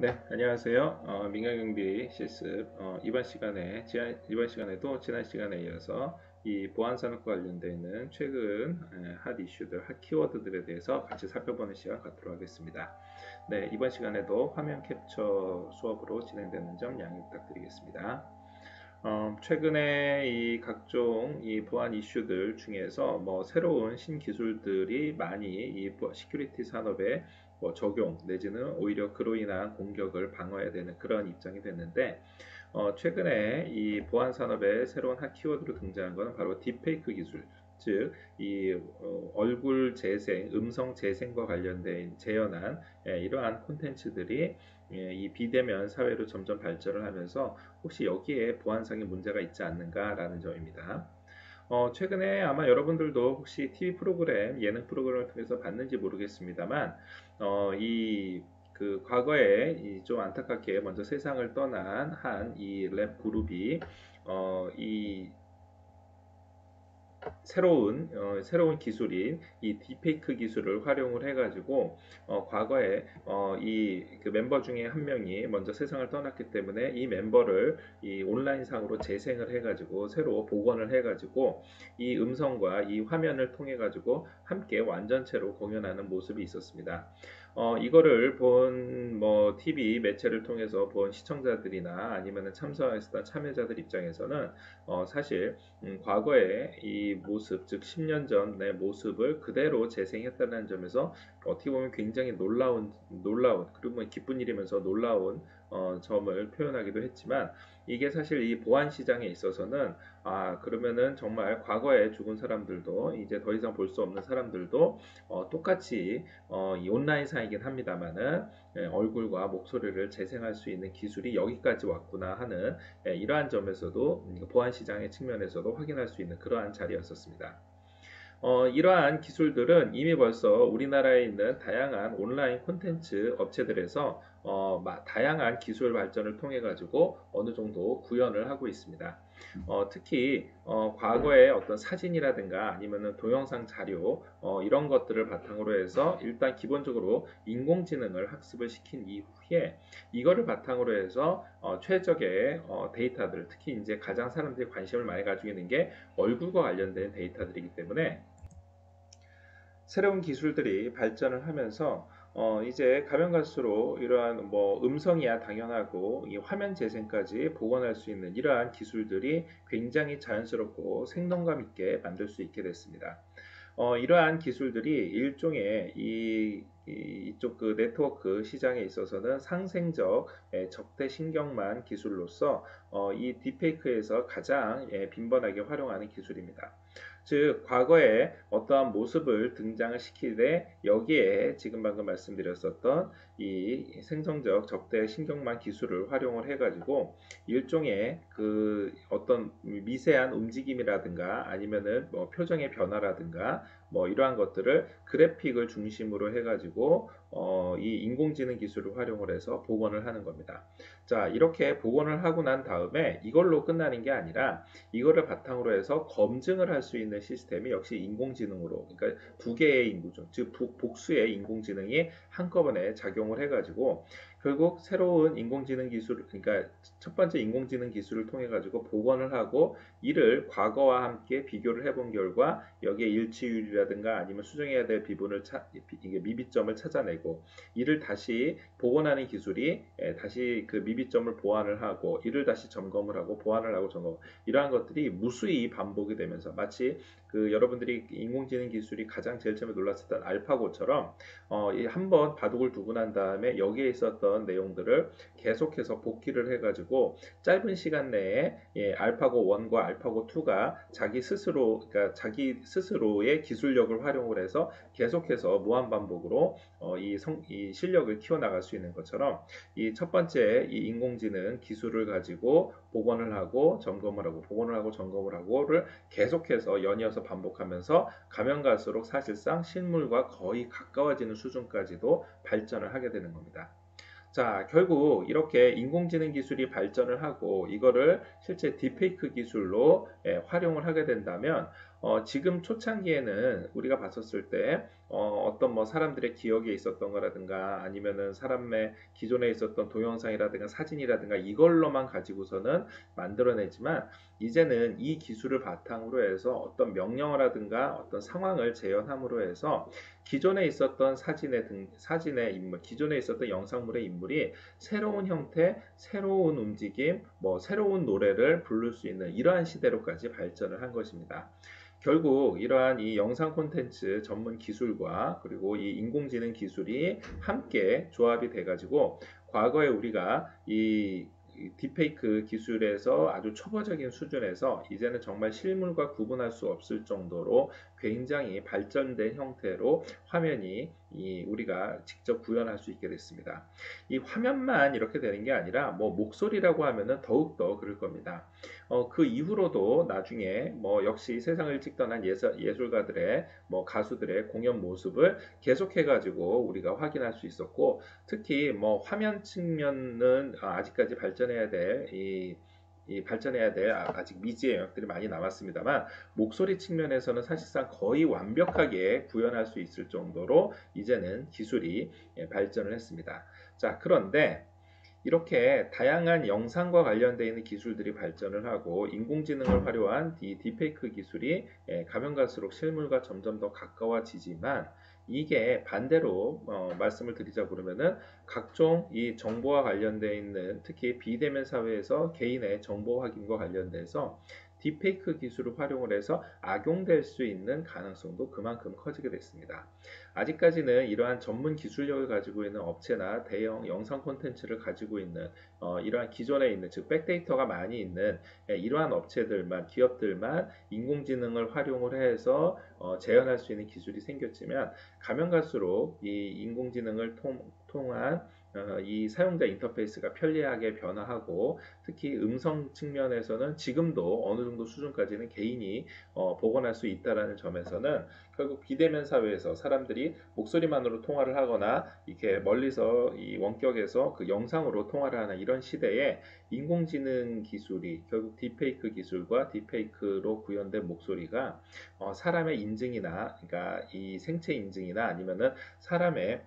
네, 안녕하세요. 민간경비 실습 이번 시간에도 지난 시간에 이어서 이 보안산업과 관련되어 있는 최근 핫 이슈들, 핫 키워드들에 대해서 같이 살펴보는 시간 갖도록 하겠습니다. 네, 이번 시간에도 화면 캡처 수업으로 진행되는 점 양해 부탁드리겠습니다. 최근에 이 각종 이 보안 이슈들 중에서 새로운 신기술들이 많이 이 시큐리티 산업에 적용 내지는 오히려 그로 인한 공격을 방어해야 되는 그런 입장이 됐는데 최근에 이 보안 산업의 새로운 핫 키워드로 등장한 것은 바로 딥페이크 기술, 즉 이 얼굴 재생, 음성 재생과 관련된 재현한 이러한 콘텐츠들이 이 비대면 사회로 점점 발전을 하면서 혹시 여기에 보안상의 문제가 있지 않는가라는 점입니다. 최근에 아마 여러분들도 혹시 TV 프로그램, 예능 프로그램을 통해서 봤는지 모르겠습니다만, 이 과거에 좀 안타깝게 먼저 세상을 떠난 한 이 랩 그룹이 이 새로운 기술인 이 딥페이크 기술을 활용을 해가지고 과거에 이 멤버 중에 한 명이 먼저 세상을 떠났기 때문에 이 멤버를 이 온라인상으로 재생을 해가지고 새로 복원을 해가지고 이 음성과 이 화면을 통해 가지고 함께 완전체로 공연하는 모습이 있었습니다. 이거를 본 TV 매체를 통해서 본 시청자들이나 아니면 참석했던 참여자들 입장에서는 사실 과거의 이 모습, 즉 10년 전의 모습을 그대로 재생했다는 점에서 어떻게 보면 굉장히 놀라운 그리고 기쁜 일이면서 놀라운 점을 표현하기도 했지만 이게 사실 이 보안 시장에 있어서는 그러면은 정말 과거에 죽은 사람들도 이제 더 이상 볼 수 없는 사람들도 똑같이 이 온라인상이긴 합니다만은 얼굴과 목소리를 재생할 수 있는 기술이 여기까지 왔구나 하는 이러한 점에서도 보안 시장의 측면에서도 확인할 수 있는 그러한 자리였었습니다. 이러한 기술들은 이미 벌써 우리나라에 있는 다양한 온라인 콘텐츠 업체들에서 다양한 기술 발전을 통해 가지고 어느 정도 구현을 하고 있습니다. 특히 과거의 어떤 사진이라든가 아니면은 동영상 자료 이런 것들을 바탕으로 해서 일단 기본적으로 인공지능을 학습을 시킨 이후에 이거를 바탕으로 해서 최적의 데이터들, 특히 이제 가장 사람들이 관심을 많이 가지고 있는 게 얼굴과 관련된 데이터들이기 때문에 새로운 기술들이 발전을 하면서 이제 가면 갈수록 이러한 음성이야 당연하고 이 화면 재생까지 복원할 수 있는 이러한 기술들이 굉장히 자연스럽고 생동감 있게 만들 수 있게 됐습니다. 이러한 기술들이 일종의 이쪽 네트워크 시장에 있어서는 상생적 적대 신경만 기술로서 이 딥페이크에서 가장 빈번하게 활용하는 기술입니다. 즉 과거에 어떠한 모습을 등장을 시키되 여기에 지금 방금 말씀드렸었던 이 생성적 적대 신경망 기술을 활용을 해가지고 일종의 어떤 미세한 움직임이라든가 아니면은 표정의 변화라든가 이러한 것들을 그래픽을 중심으로 해가지고 이 인공지능 기술을 활용을 해서 복원을 하는 겁니다. 자, 이렇게 복원을 하고 난 다음에 이걸로 끝나는 게 아니라 이거를 바탕으로 해서 검증을 할 수 있는 시스템이 역시 인공지능으로, 그러니까 두 개의 인구죠. 즉 복수의 인공지능이 한꺼번에 작용을 해가지고 결국 새로운 인공지능 기술, 그러니까 첫 번째 인공지능 기술을 통해 가지고 복원을 하고 이를 과거와 함께 비교를 해본 결과 여기에 일치율이라든가 아니면 수정해야 될 이게 미비점을 찾아내고 이를 다시 복원하는 기술이 다시 그 미비점을 보완을 하고 이를 다시 점검을 하고 보완을 하고 점검 이러한 것들이 무수히 반복이 되면서 마치 여러분들이 인공지능 기술이 가장 제일 처음에 놀랐었던 알파고처럼 한번 바둑을 두고 난 다음에 여기에 있었던 내용들을 계속해서 복기를 해가지고 짧은 시간 내에 알파고 1과 알파고 2가 그러니까 자기 스스로의 기술력을 활용을 해서 계속해서 무한 반복으로 이 실력을 키워나갈 수 있는 것처럼 이 첫 번째 이 인공지능 기술을 가지고 복원을 하고 점검을 하고 복원을 하고 점검을 하고를 계속해서 연이어서 반복하면서 가면 갈수록 사실상 실물과 거의 가까워지는 수준까지도 발전을 하게 되는 겁니다. 자, 결국 이렇게 인공지능 기술이 발전을 하고 이거를 실제 딥페이크 기술로 활용을 하게 된다면 지금 초창기에는 우리가 봤었을 때 어떤 뭐 사람들의 기억에 있었던 거라든가 아니면은 사람의 기존에 있었던 동영상이라든가 사진이라든가 이걸로만 가지고서는 만들어내지만 이제는 이 기술을 바탕으로 해서 어떤 명령어라든가 어떤 상황을 재현함으로 해서 기존에 있었던 사진의 인물, 기존에 있었던 영상물의 인물이 새로운 형태, 새로운 움직임, 뭐 새로운 노래를 부를 수 있는 이러한 시대로까지 발전을 한 것입니다. 결국 이러한 이 영상 콘텐츠 전문 기술과 그리고 이 인공지능 기술이 함께 조합이 돼가지고 과거에 우리가 이 딥페이크 기술에서 아주 초보적인 수준에서 이제는 정말 실물과 구분할 수 없을 정도로 굉장히 발전된 형태로 화면이 우리가 직접 구현할 수 있게 됐습니다. 이 화면만 이렇게 되는 게 아니라 뭐 목소리라고 하면은 더욱더 그럴 겁니다. 그 이후로도 나중에 뭐 역시 세상을 찍던 예술가들의 뭐 가수들의 공연 모습을 계속해가지고 우리가 확인할 수 있었고 특히 뭐 화면 측면은 아직까지 발전해야 될 발전해야 될 아직 미지의 영역들이 많이 남았습니다만 목소리 측면에서는 사실상 거의 완벽하게 구현할 수 있을 정도로 이제는 기술이 발전을 했습니다. 자, 그런데 이렇게 다양한 영상과 관련되어 있는 기술들이 발전을 하고 인공지능을 활용한 이 딥페이크 기술이 가면 갈수록 실물과 점점 더 가까워지지만 이게 반대로 말씀을 드리자 그러면은 각종 이 정보와 관련되어 있는 특히 비대면 사회에서 개인의 정보 확인과 관련돼서 딥페이크 기술을 활용을 해서 악용될 수 있는 가능성도 그만큼 커지게 됐습니다. 아직까지는 이러한 전문 기술력을 가지고 있는 업체나 대형 영상 콘텐츠를 가지고 있는 이러한 기존에 있는 즉 백데이터가 많이 있는 이러한 업체들만 기업들만 인공지능을 활용을 해서 재현할 수 있는 기술이 생겼지만 가면 갈수록 이 인공지능을 통한 이 사용자 인터페이스가 편리하게 변화하고 특히 음성 측면에서는 지금도 어느 정도 수준까지는 개인이 복원할 수 있다라는 점에서는 결국 비대면 사회에서 사람들이 목소리만으로 통화를 하거나 이렇게 멀리서 이 원격에서 그 영상으로 통화를 하는 이런 시대에 인공지능 기술이 결국 딥페이크 기술과 딥페이크로 구현된 목소리가 사람의 인증이나 그러니까 이 생체 인증이나 아니면은 사람의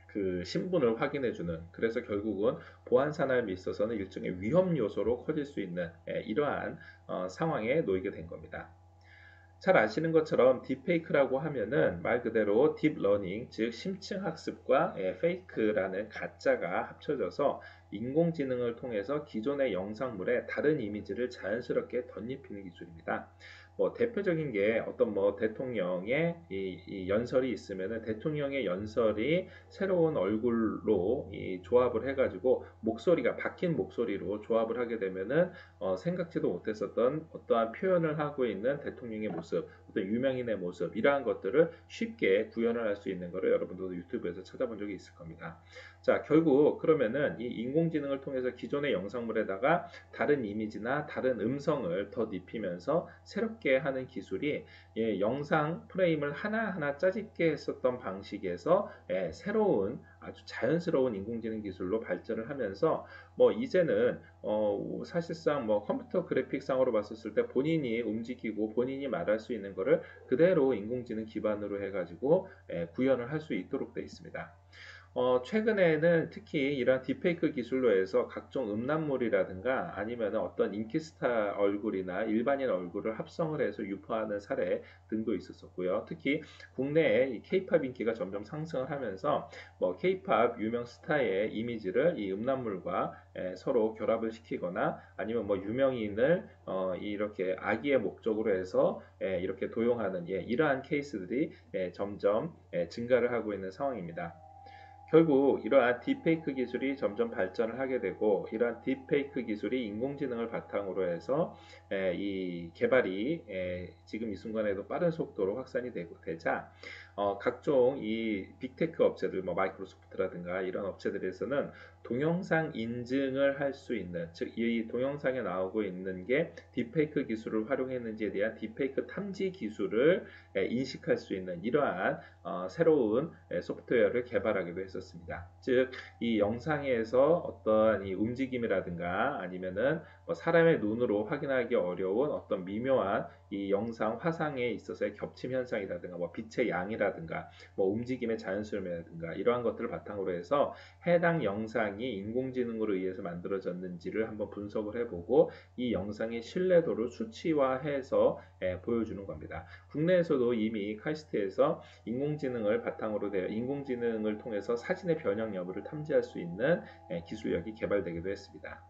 그 신분을 확인해주는 그래서 결국은 보안 산업에 있어서는 일종의 위험 요소로 커질 수 있는 이러한 상황에 놓이게 된 겁니다. 잘 아시는 것처럼 딥페이크라고 하면은 말 그대로 딥러닝, 즉 심층 학습과 페이크라는 가짜가 합쳐져서 인공지능을 통해서 기존의 영상물에 다른 이미지를 자연스럽게 덧입히는 기술입니다. 뭐 대표적인 게 어떤 뭐 대통령의 이 연설이 있으면은 대통령의 연설이 새로운 얼굴로 조합을 해가지고 목소리가 바뀐 목소리로 조합을 하게 되면은 생각지도 못했었던 어떠한 표현을 하고 있는 대통령의 모습, 어떤 유명인의 모습 이러한 것들을 쉽게 구현을 할 수 있는 것을 여러분들도 유튜브에서 찾아본 적이 있을 겁니다. 자, 결국 그러면은 이 인공지능을 통해서 기존의 영상물에다가 다른 이미지나 다른 음성을 더 입히면서 새롭게 하는 기술이 영상 프레임을 하나하나 짜집게 했었던 방식에서 새로운 아주 자연스러운 인공지능 기술로 발전을 하면서 뭐 이제는 사실상 뭐 컴퓨터 그래픽상으로 봤었을 때 본인이 움직이고 본인이 말할 수 있는 거를 그대로 인공지능 기반으로 해가지고 구현을 할 수 있도록 되어 있습니다. 최근에는 특히 이런 딥페이크 기술로 해서 각종 음란물이라든가 아니면 어떤 인기스타 얼굴이나 일반인 얼굴을 합성을 해서 유포하는 사례 등도 있었었고요. 특히 국내에 이 케이팝 인기가 점점 상승을 하면서 뭐 케이팝 유명 스타의 이미지를 이 음란물과 서로 결합을 시키거나 아니면 뭐 유명인을 이렇게 악의의 목적으로 해서 이렇게 도용하는 이러한 케이스들이 점점 증가를 하고 있는 상황입니다. 결국 이러한 딥페이크 기술이 점점 발전을 하게 되고 이러한 딥페이크 기술이 인공지능을 바탕으로 해서 이 개발이 지금 이 순간에도 빠른 속도로 확산이 되자 각종 이 빅테크 업체들 뭐 마이크로소프트라든가 이런 업체들에서는 동영상 인증을 할 수 있는 즉 이 동영상에 나오고 있는 게 딥페이크 기술을 활용했는지에 대한 딥페이크 탐지 기술을 인식할 수 있는 이러한 새로운 소프트웨어를 개발하기도 했었습니다. 즉, 이 영상에서 어떤 이 움직임이라든가 아니면은 뭐 사람의 눈으로 확인하기 어려운 어떤 미묘한 이 영상 화상에 있어서의 겹침 현상이라든가 뭐 빛의 양이라든가 색이라든가 뭐 움직임의 자연스러움이라든가 이러한 것들을 바탕으로 해서 해당 영상이 인공지능으로 의해서 만들어졌는지를 한번 분석을 해보고 이 영상의 신뢰도를 수치화해서 보여주는 겁니다. 국내에서도 이미 카이스트에서 인공지능을 통해서 사진의 변형 여부를 탐지할 수 있는 기술력이 개발되기도 했습니다.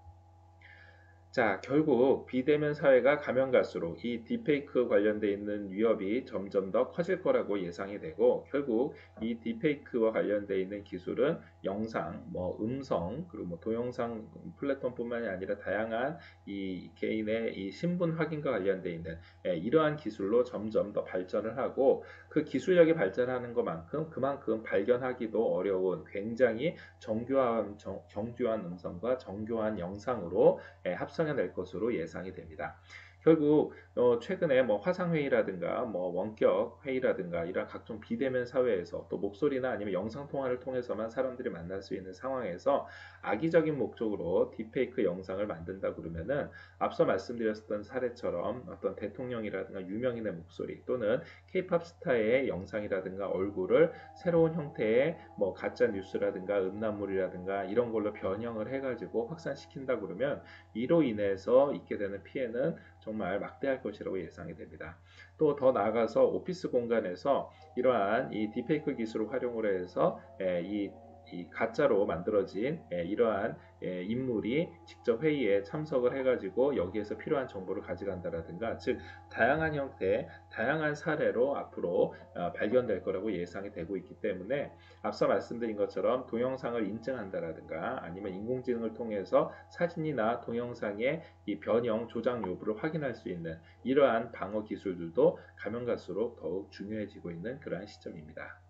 자, 결국 비대면 사회가 가면 갈수록 이 딥페이크 관련돼 있는 위협이 점점 더 커질 거라고 예상이 되고, 결국 이 딥페이크와 관련돼 있는 기술은 영상, 뭐 음성, 그리고 뭐 동영상 플랫폼뿐만이 아니라 다양한 이 개인의 이 신분 확인과 관련돼 있는 이러한 기술로 점점 더 발전을 하고, 그 기술력이 발전하는 것만큼 그만큼 발견하기도 어려운 굉장히 정교한 음성과 정교한 영상으로 합성해낼 것으로 예상이 됩니다. 결국 최근에 뭐 화상회의라든가 뭐 원격 회의라든가 이런 각종 비대면 사회에서 또 목소리나 아니면 영상 통화를 통해서만 사람들이 만날 수 있는 상황에서 악의적인 목적으로 딥페이크 영상을 만든다 그러면은 앞서 말씀드렸던 사례처럼 어떤 대통령이라든가 유명인의 목소리 또는 케이팝 스타의 영상이라든가 얼굴을 새로운 형태의 뭐 가짜 뉴스라든가 음란물이라든가 이런 걸로 변형을 해가지고 확산시킨다 그러면 이로 인해서 있게 되는 피해는 정말 막대할 것이라고 예상이 됩니다. 또 더 나아가서 오피스 공간에서 이러한 이 딥페이크 기술을 활용을 해서 이 가짜로 만들어진 이러한 인물이 직접 회의에 참석을 해가지고 여기에서 필요한 정보를 가져간다라든가, 즉 다양한 형태, 다양한 사례로 앞으로 발견될 거라고 예상이 되고 있기 때문에 앞서 말씀드린 것처럼 동영상을 인증한다라든가 아니면 인공지능을 통해서 사진이나 동영상의 이 변형, 조작 여부를 확인할 수 있는 이러한 방어 기술들도 가면 갈수록 더욱 중요해지고 있는 그러한 시점입니다.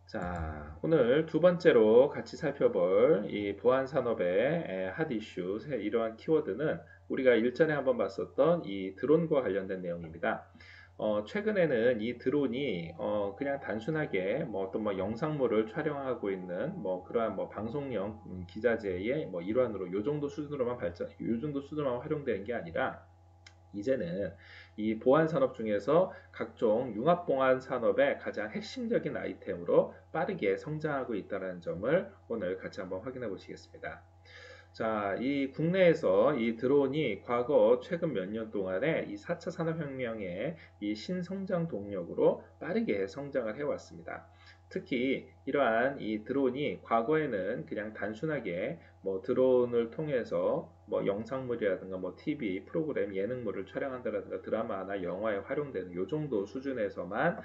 자, 오늘 두 번째로 같이 살펴볼 이 보안 산업의 핫 이슈, 이러한 키워드는 우리가 일전에 한번 봤었던 이 드론과 관련된 내용입니다. 최근에는 이 드론이 그냥 단순하게 뭐 어떤 뭐 영상물을 촬영하고 있는 뭐 그러한 뭐 방송용 기자재의 뭐 일환으로 요 정도 수준으로만 활용되는 게 아니라, 이제는 이 보안 산업 중에서 각종 융합 보안 산업의 가장 핵심적인 아이템으로 빠르게 성장하고 있다는 점을 오늘 같이 한번 확인해 보시겠습니다. 자, 이 국내에서 이 드론이 과거 최근 몇 년 동안에 이 4차 산업혁명의 이 신성장 동력으로 빠르게 성장을 해왔습니다. 특히 이러한 이 드론이 과거에는 그냥 단순하게 뭐 드론을 통해서 뭐 영상물이라든가 뭐 TV 프로그램 예능물을 촬영한다라든가 드라마나 영화에 활용되는 요 정도 수준에서만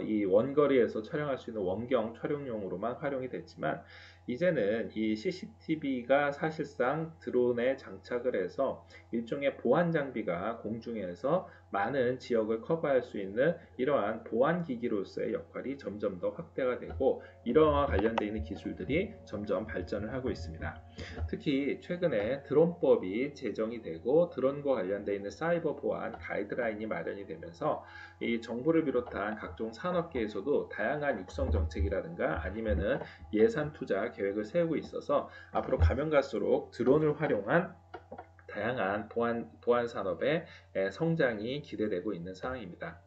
이 원거리에서 촬영할 수 있는 원경 촬영용으로만 활용이 됐지만, 이제는 이 CCTV가 사실상 드론에 장착을 해서 일종의 보안 장비가 공중에서 많은 지역을 커버할 수 있는 이러한 보안 기기로서의 역할이 점점 더 확대가 되고, 이러한 관련되어 있는 기술들이 점점 발전을 하고 있습니다. 특히 최근에 드론법이 제정이 되고 드론과 관련되어 있는 사이버 보안 가이드라인이 마련이 되면서 이 정부를 비롯한 각종 산업계에서도 다양한 육성 정책이라든가 아니면은 예산 투자 계획을 세우고 있어서 앞으로 가면 갈수록 드론을 활용한 다양한 보안 산업의 성장이 기대되고 있는 상황입니다.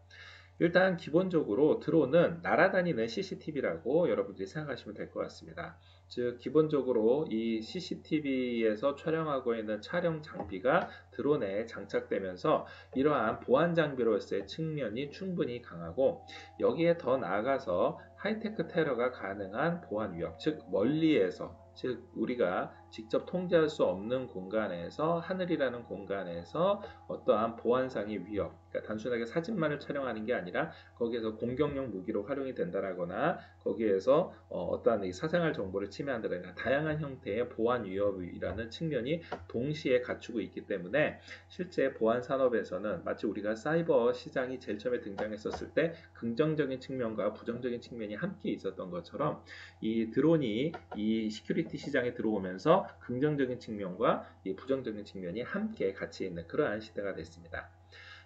일단 기본적으로 드론은 날아다니는 CCTV라고 여러분들이 생각하시면 될 것 같습니다. 즉 기본적으로 이 CCTV에서 촬영하고 있는 촬영 장비가 드론에 장착되면서 이러한 보안 장비로서의 측면이 충분히 강하고, 여기에 더 나아가서 하이테크 테러가 가능한 보안 위협, 즉 멀리에서, 즉 우리가 직접 통제할 수 없는 공간에서, 하늘이라는 공간에서 어떠한 보안상의 위협, 그러니까 단순하게 사진만을 촬영하는 게 아니라 거기에서 공격용 무기로 활용이 된다거나 거기에서 어떠한 이 사생활 정보를 침해한다거나 다양한 형태의 보안 위협이라는 측면이 동시에 갖추고 있기 때문에, 실제 보안 산업에서는 마치 우리가 사이버 시장이 제일 처음에 등장했었을 때 긍정적인 측면과 부정적인 측면이 함께 있었던 것처럼, 이 드론이 이 시큐리티 시장에 들어오면서 긍정적인 측면과 이 부정적인 측면이 함께 같이 있는 그러한 시대가 됐습니다.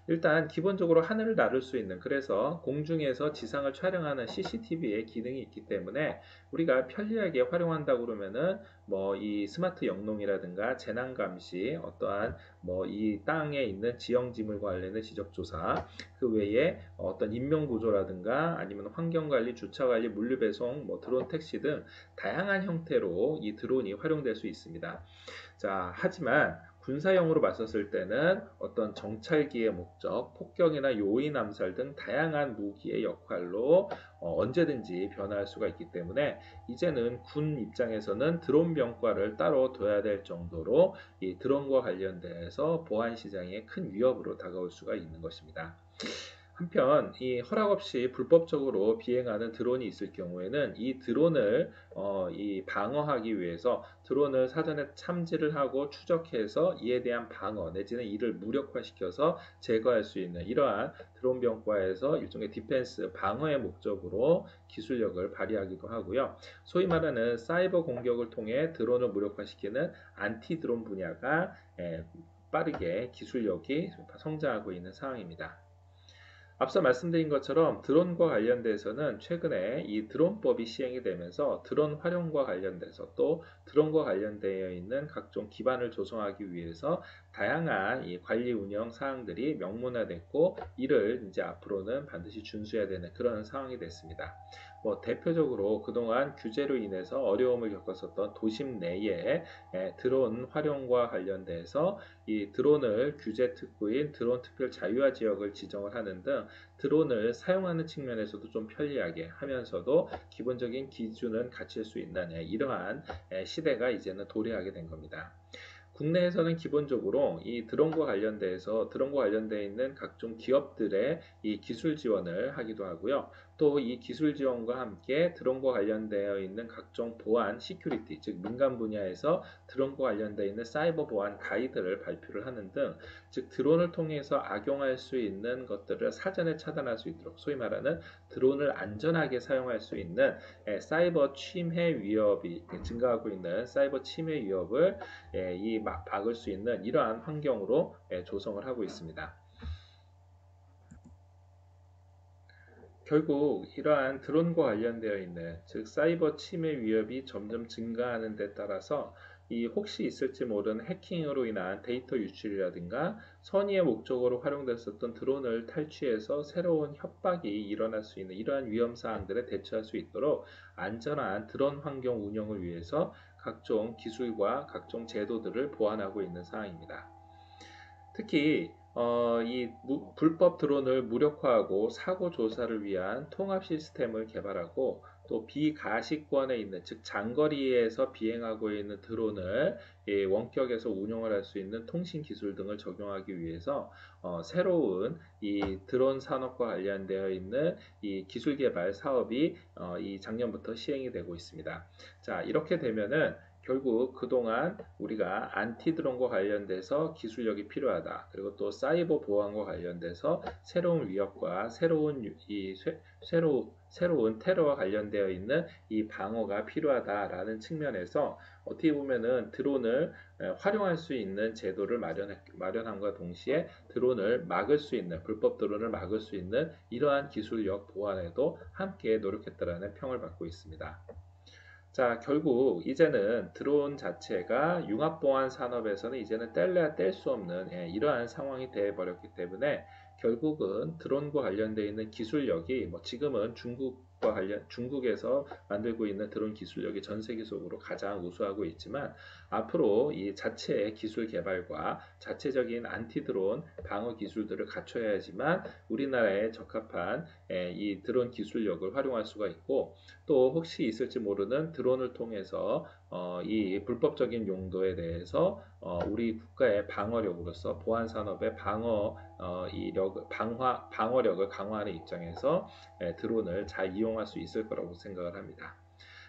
일단 기본적으로 하늘을 나를 수 있는, 그래서 공중에서 지상을 촬영하는 CCTV의 기능이 있기 때문에 우리가 편리하게 활용한다고 그러면은 뭐 이 스마트 영농이라든가 재난 감시, 어떠한 뭐 이 땅에 있는 지형 지물과 관련된 지적 조사, 그 외에 어떤 인명 구조라든가 아니면 환경 관리, 주차 관리, 물류 배송, 뭐 드론 택시 등 다양한 형태로 이 드론이 활용될 수 있습니다. 자, 하지만 군사용으로 맞섰을 때는 어떤 정찰기의 목적, 폭격이나 요인 암살 등 다양한 무기의 역할로 언제든지 변화할 수가 있기 때문에 이제는 군 입장에서는 드론 병과를 따로 둬야 될 정도로 이 드론과 관련돼서 보안 시장에 큰 위협으로 다가올 수가 있는 것입니다. 한편 이 허락 없이 불법적으로 비행하는 드론이 있을 경우에는 이 드론을 이 방어하기 위해서 드론을 사전에 참지를 하고 추적해서 이에 대한 방어 내지는 이를 무력화시켜서 제거할 수 있는 이러한 드론 병과에서 일종의 디펜스 방어의 목적으로 기술력을 발휘하기도 하고요. 소위 말하는 사이버 공격을 통해 드론을 무력화시키는 안티 드론 분야가 빠르게 기술력이 성장하고 있는 상황입니다. 앞서 말씀드린 것처럼 드론과 관련돼서는 최근에 이 드론법이 시행이 되면서 드론 활용과 관련돼서 또 드론과 관련되어 있는 각종 기반을 조성하기 위해서 다양한 이 관리 운영 사항들이 명문화됐고 이를 이제 앞으로는 반드시 준수해야 되는 그런 상황이 됐습니다. 뭐 대표적으로 그동안 규제로 인해서 어려움을 겪었었던 도심 내에 드론 활용과 관련돼서 이 드론을 규제 특구인 드론 특별 자유화 지역을 지정을 하는 등 드론을 사용하는 측면에서도 좀 편리하게 하면서도 기본적인 기준은 갖출 수 있는 이러한 시대가 이제는 도래하게 된 겁니다. 국내에서는 기본적으로 이 드론과 관련되어 있는 각종 기업들의 이 기술 지원을 하기도 하고요. 또 이 기술 지원과 함께 드론과 관련되어 있는 각종 보안, 시큐리티, 즉 민간 분야에서 드론과 관련되어 있는 사이버 보안 가이드를 발표를 하는 등, 즉 드론을 통해서 악용할 수 있는 것들을 사전에 차단할 수 있도록 소위 말하는 드론을 안전하게 사용할 수 있는 사이버 침해 위협이 증가하고 있는 사이버 침해 위협을 막을 수 있는 이러한 환경으로 조성을 하고 있습니다. 결국 이러한 드론과 관련되어 있는 즉 사이버 침해 위협이 점점 증가하는 데 따라서 이 혹시 있을지 모르는 해킹으로 인한 데이터 유출이라든가 선의의 목적으로 활용됐었던 드론을 탈취해서 새로운 협박이 일어날 수 있는 이러한 위험 사항들에 대처할 수 있도록 안전한 드론 환경 운영을 위해서 각종 기술과 각종 제도들을 보완하고 있는 사항입니다. 특히 이 불법 드론을 무력화하고 사고 조사를 위한 통합 시스템을 개발하고 또 비가시권에 있는 즉 장거리에서 비행하고 있는 드론을 원격에서 운용을 할 수 있는 통신 기술 등을 적용하기 위해서 새로운 이 드론 산업과 관련되어 있는 이 기술 개발 사업이 이 작년부터 시행이 되고 있습니다. 자, 이렇게 되면은 결국 그동안 우리가 안티드론과 관련돼서 기술력이 필요하다. 그리고 또 사이버 보안과 관련돼서 새로운 위협과 새로운 테러와 관련되어 있는 이 방어가 필요하다라는 측면에서 어떻게 보면은 드론을 활용할 수 있는 제도를 마련함과 동시에 드론을 막을 수 있는 불법 드론을 막을 수 있는 이러한 기술력 보완에도 함께 노력했다라는 평을 받고 있습니다. 자, 결국 이제는 드론 자체가 융합보안 산업에서는 이제는 뗄래야 뗄 수 없는 이러한 상황이 되어 버렸기 때문에 결국은 드론과 관련되어 있는 기술력이 뭐 지금은 중국에서 만들고 있는 드론 기술력이 전 세계적으로 가장 우수하고 있지만 앞으로 이 자체의 기술 개발과 자체적인 안티드론 방어 기술들을 갖춰야지만 우리나라에 적합한 이 드론 기술력을 활용할 수가 있고 또 혹시 있을지 모르는 드론을 통해서 이 불법적인 용도에 대해서 우리 국가의 방어력으로서 보안 산업의 방어력을 강화하는 입장에서 드론을 잘 이용할 수 있을 거라고 생각을 합니다.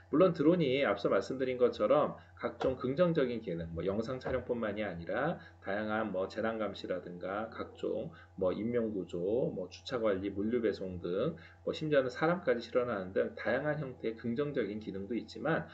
물론 드론이 앞서 말씀드린 것처럼 각종 긍정적인 기능, 뭐 영상 촬영뿐만이 아니라 다양한 뭐 재난 감시라든가 각종 뭐 인명 구조, 뭐 주차 관리, 물류 배송 등, 뭐 심지어는 사람까지 실어나는 등 다양한 형태의 긍정적인 기능도 있지만,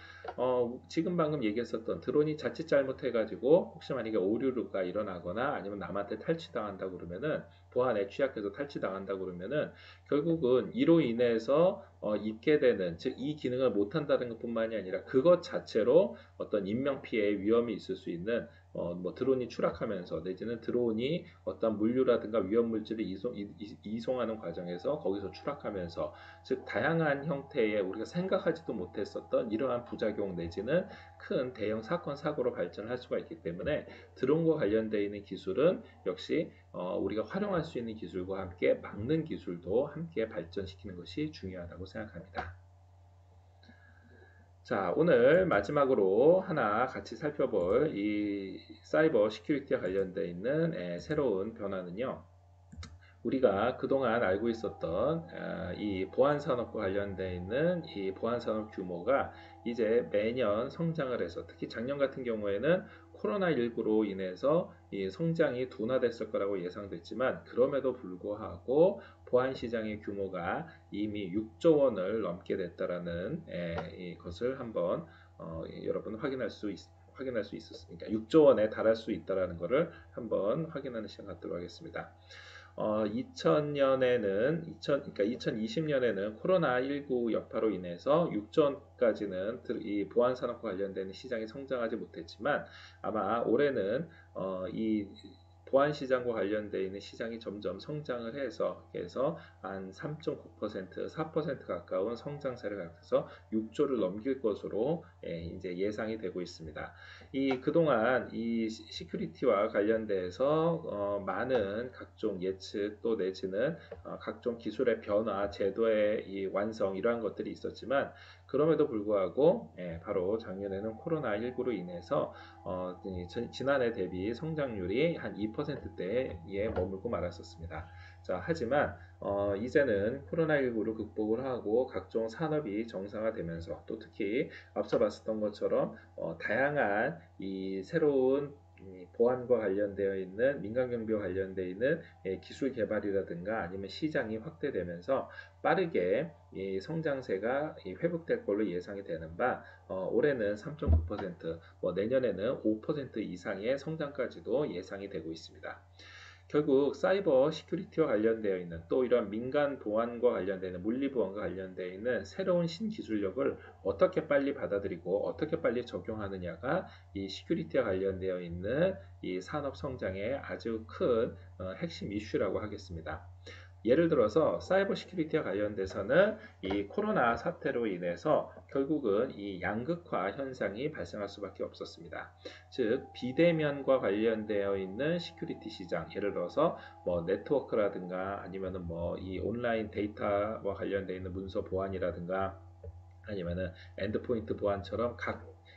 지금 방금 얘기했었던 드론이 자칫 잘못해가지고 혹시 만약에 오류가 일어나거나 아니면 남한테 탈취당한다 그러면은, 보안에 취약해서 탈취당한다 그러면은 결국은 이로 인해서 입게 되는, 즉 이 기능을 못한다는 것뿐만이 아니라 그것 자체로 어떤 인명 피해의 위험이 있을 수 있는, 뭐 드론이 추락하면서 내지는 드론이 어떤 물류라든가 위험 물질을 이송하는 과정에서 거기서 추락하면서, 즉 다양한 형태의 우리가 생각하지도 못했었던 이러한 부작용 내지는 큰 대형 사건 사고로 발전할 수가 있기 때문에, 드론과 관련되어 있는 기술은 역시 우리가 활용할 수 있는 기술과 함께 막는 기술도 함께 발전시키는 것이 중요하다고 생각합니다. 자, 오늘 마지막으로 하나 같이 살펴볼 이 사이버 시큐리티와 관련되어 있는 새로운 변화는요. 우리가 그동안 알고 있었던 이 보안 산업과 관련되어 있는 이 보안 산업 규모가 이제 매년 성장을 해서, 특히 작년 같은 경우에는 코로나19로 인해서 이 성장이 둔화됐을 거라고 예상됐지만, 그럼에도 불구하고 보안 시장의 규모가 이미 6조 원을 넘게 됐다라는 것을 한번 여러분 확인할 수 있었으니까 6조 원에 달할 수 있다라는 것을 한번 확인하는 시간 갖도록 하겠습니다. 그러니까 2020년에는 코로나19 여파로 인해서 6조 원까지는 이 보안 산업과 관련된 시장이 성장하지 못했지만, 아마 올해는 이 보안 시장과 관련되어 있는 시장이 점점 성장을 해서 한 3.9%, 4% 가까운 성장세를 갖춰서 6조를 넘길 것으로 이제 예상이 되고 있습니다. 그동안 이 시큐리티와 관련돼서 많은 각종 예측 또 내지는 각종 기술의 변화, 제도의 이 완성, 이러한 것들이 있었지만, 그럼에도 불구하고 바로 작년에는 코로나19로 인해서 지난해 대비 성장률이 한 2%대에 머물고 말았었습니다. 자, 하지만 이제는 코로나19를 극복을 하고 각종 산업이 정상화되면서, 또 특히 앞서 봤었던 것처럼 다양한 이 새로운 보안과 관련되어 있는, 민간 경비와 관련되어 있는 기술 개발이라든가 아니면 시장이 확대되면서 빠르게 이 성장세가 회복될 걸로 예상이 되는 바, 올해는 3.9%, 뭐 내년에는 5% 이상의 성장까지도 예상이 되고 있습니다. 결국 사이버 시큐리티와 관련되어 있는, 또 이런 민간 보안과 관련되는, 물리 보안과 관련되어 있는 새로운 신기술력을 어떻게 빨리 받아들이고 어떻게 빨리 적용하느냐가 이 시큐리티와 관련되어 있는 이 산업 성장의 아주 큰 핵심 이슈라고 하겠습니다. 예를 들어서 사이버 시큐리티와 관련돼서는 이 코로나 사태로 인해서 결국은 이 양극화 현상이 발생할 수밖에 없었습니다. 즉 비대면과 관련되어 있는 시큐리티 시장, 예를 들어서 뭐 네트워크라든가 아니면은 뭐 이 온라인 데이터와 관련되어 있는 문서 보안이라든가 아니면은 엔드포인트 보안처럼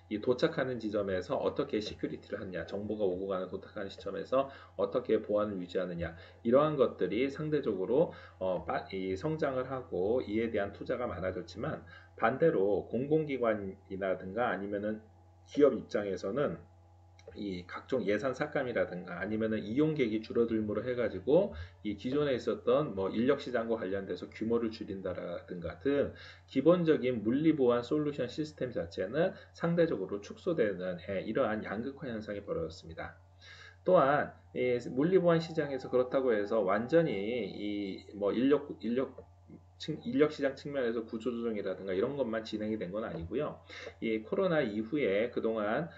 이 도착하는 지점에서 어떻게 시큐리티를 하느냐, 정보가 오고 가는 도착하는 시점에서 어떻게 보안을 유지하느냐, 이러한 것들이 상대적으로 이 성장을 하고 이에 대한 투자가 많아졌지만, 반대로 공공기관이라든가 아니면은 기업 입장에서는 이 각종 예산 삭감이라든가 아니면은 이용객이 줄어들므로 해가지고 이 기존에 있었던 뭐 인력 시장과 관련돼서 규모를 줄인다라든가 등 기본적인 물리 보안 솔루션 시스템 자체는 상대적으로 축소되는 이러한 양극화 현상이 벌어졌습니다. 또한 이 물리 보안 시장에서 그렇다고 해서 완전히 이 뭐 인력 시장 측면에서 구조조정이라든가 이런 것만 진행이 된 건 아니고요. 이 코로나 이후에 그동안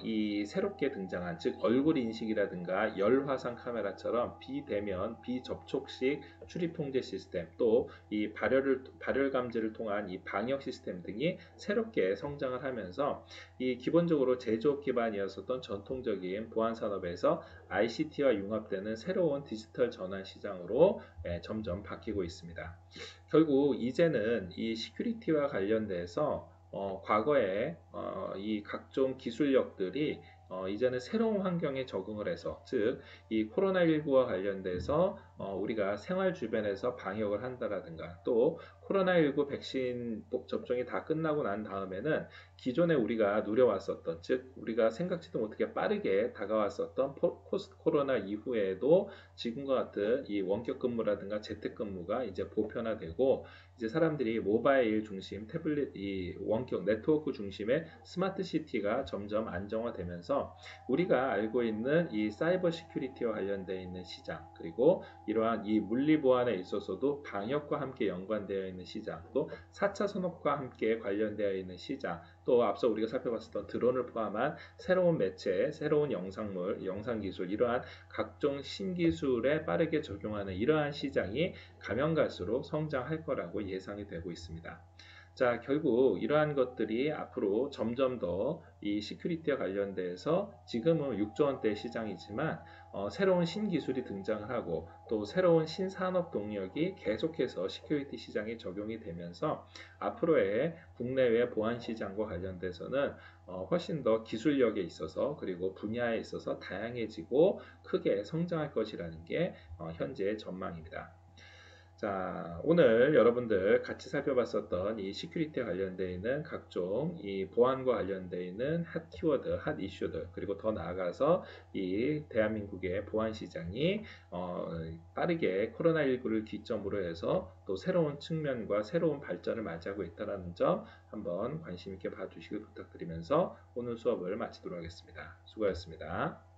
이 새롭게 등장한, 즉 얼굴 인식이라든가 열화상 카메라처럼 비대면, 비접촉식 출입 통제 시스템, 또 이 발열 감지를 통한 이 방역 시스템 등이 새롭게 성장을 하면서 이 기본적으로 제조업 기반이었었던 전통적인 보안 산업에서 ICT와 융합되는 새로운 디지털 전환 시장으로 점점 바뀌고 있습니다. 결국 이제는 이 시큐리티와 관련돼서 과거에 이 각종 기술력들이 이제는 새로운 환경에 적응을 해서, 즉 이 코로나19와 관련돼서 우리가 생활 주변에서 방역을 한다라든가, 또 코로나19 백신 접종이 다 끝나고 난 다음에는 기존에 우리가 누려왔었던, 즉 우리가 생각지도 못하게 빠르게 다가왔었던 포스트 코로나 이후에도 지금과 같은 이 원격 근무라든가 재택 근무가 이제 보편화되고, 이제 사람들이 모바일 중심, 태블릿, 이 원격 네트워크 중심의 스마트 시티가 점점 안정화되면서 우리가 알고 있는 이 사이버 시큐리티와 관련되어 있는 시장, 그리고 이러한 이 물리 보안에 있어서도 방역과 함께 연관되어 있는 시장, 또 4차 산업과 함께 관련되어 있는 시장, 또 앞서 우리가 살펴봤었던 드론을 포함한 새로운 매체, 새로운 영상물, 영상기술, 이러한 각종 신기술에 빠르게 적용하는 이러한 시장이 가면 갈수록 성장할 거라고 예상이 되고 있습니다. 자, 결국 이러한 것들이 앞으로 점점 더 이 시큐리티와 관련돼서 지금은 6조 원대 시장이지만 새로운 신기술이 등장을 하고, 또 새로운 신산업 동력이 계속해서 시큐리티 시장에 적용이 되면서 앞으로의 국내외 보안 시장과 관련돼서는 훨씬 더 기술력에 있어서, 그리고 분야에 있어서 다양해지고 크게 성장할 것이라는 게 현재의 전망입니다. 자, 오늘 여러분들 같이 살펴봤었던 이 시큐리티에 관련되어 있는 각종 이 보안과 관련되어 있는 핫 키워드, 핫 이슈들, 그리고 더 나아가서 이 대한민국의 보안 시장이 빠르게 코로나19를 기점으로 해서 또 새로운 측면과 새로운 발전을 맞이하고 있다는 점 한번 관심 있게 봐주시길 부탁드리면서 오늘 수업을 마치도록 하겠습니다. 수고하셨습니다.